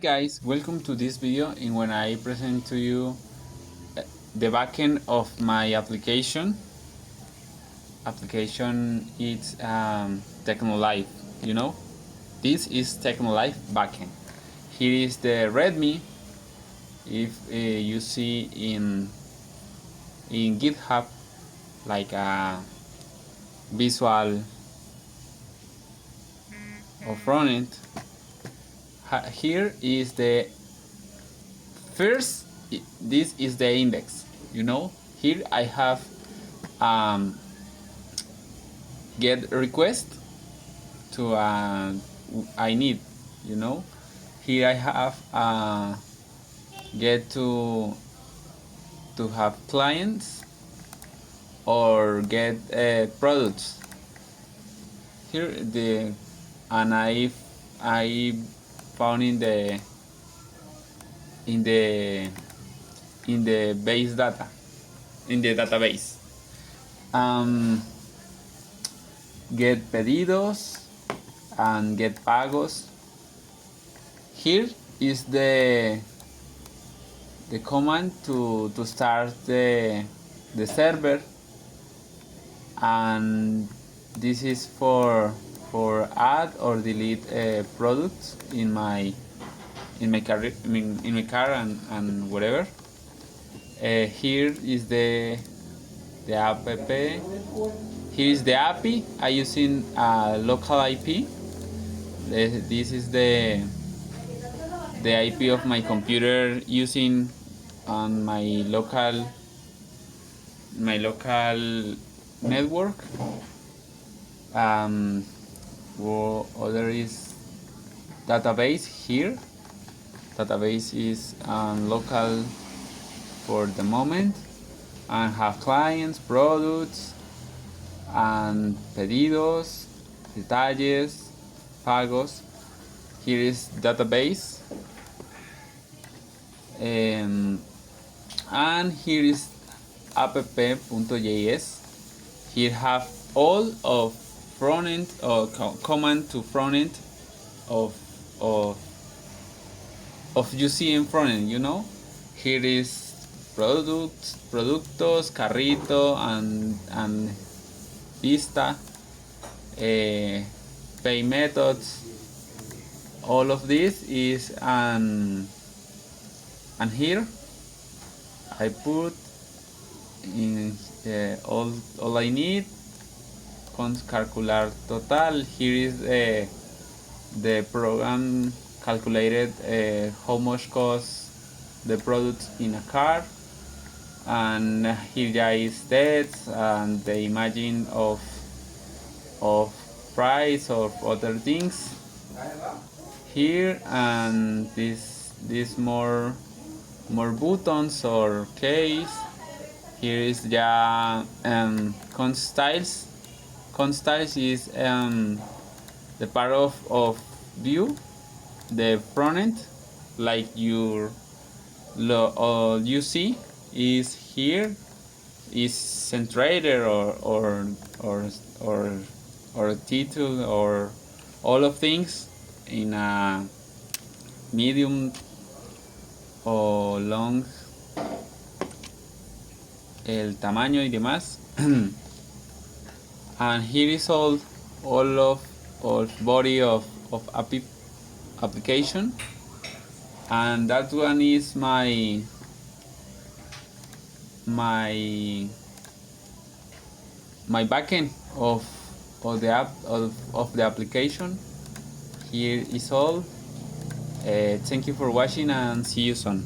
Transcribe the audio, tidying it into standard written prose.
guys, welcome to this video in when I present to you the backend of my application. Application is Tecnolife, you know. This is Tecnolife Backend. Here is the Redmi. If you see in GitHub like a visual of front end. Here is the first, this is the index, you know. Here I have get request to I need, you know. Here I have get to have clients or get products. Here and I found in the base data, in the database. Get pedidos and get pagos. Here is the command to start the server, and this is for add or delete products in my car and whatever. Here is the app. Here is the API. I using local IP. This is the IP of my computer using on my local network. Other is database. Here database is local for the moment, and have clients, products, and pedidos, detalles, pagos. Here is database, and here is app.js. Here have all of front end or command to front end of UCM front end, you know. Here is productos, carrito, and vista, pay methods. All of this is and here I put in all I need. Calcular total. Here is the program calculated how much costs the products in a car, and here is stats and the imagine of price or other things here, and this more buttons or case. Here is const styles. Const styles is the part of view, the front end, like your you see is here is centrator or title or all of things in a medium o long, el tamaño y demás. And here is all of body of application, and that one is my backend of the app of the application. Here is all. Thank you for watching and see you soon.